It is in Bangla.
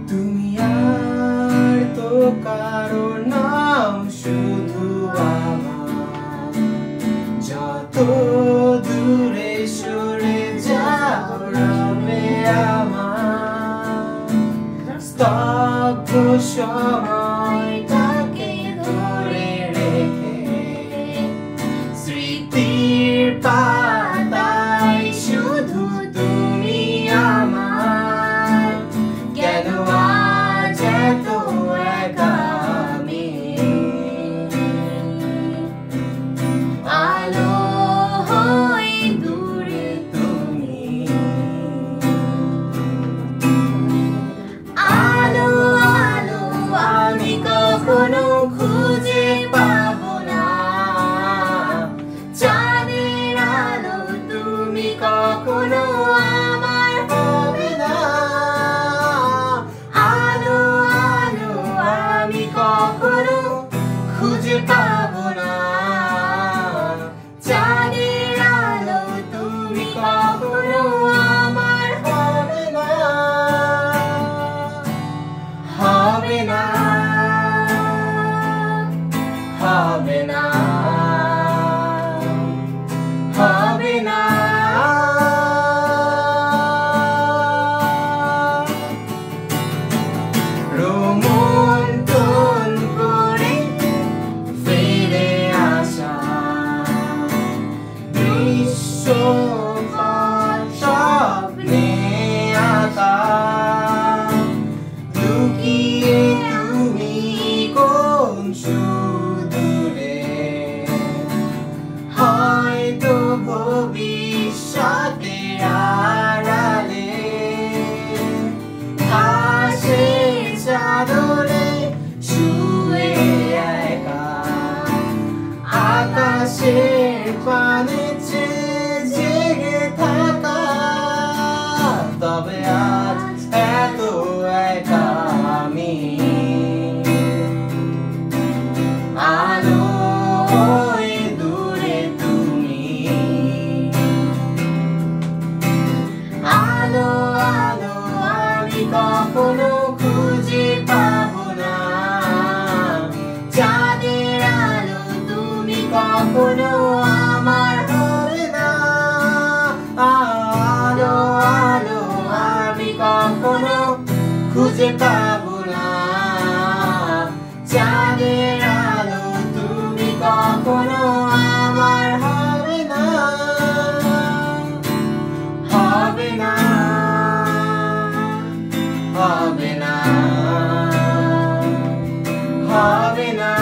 তুমি আর তো কারো নাও, শুধু আমার। যত দূরে সরে যাও রবে আমার। স্তব্ধ সময়টাকে ধরে রেখে স্মৃতির পাতায় শুধু তুমি আমার। কেন আজ এত একা আমি? আলো হয়ে দূরে তুমি। আলো আলো আমি কখনো খুঁজে পাবো না। চাঁদের আলো তুমি কখনো আমার হবে না। আলো আলো আমি কখনো খুঁজে পাবো না। চাঁদের আলো তুমি কখনো আমার হবে না। হবে না, হবে না, হবে না। রোমন্থন করে ফিরে আসা দৃশ্যপট স্বপ্নে আঁকা। লুকিয়ে তুমি কোন সুদূরে, হয়তো ভবিষ্যতের আড়ালে। ঘাসের চাদরে শুয়ে একা, আকাশের পানে চেয়ে জেগে থাকা। তবে আজ এত একা আমি। আলো হয়ে দূরে তুমি। আলো আলো আমি কখনো খুঁজে পাবো না। চাঁদের আলো তুমি কখনো আমার হবে না। আলো আলো আমি কখনো খুঁজে পাবো না। চাঁদের আলো তুমি কখনো আমার হবে না। হবে না, হবে না, হবে না।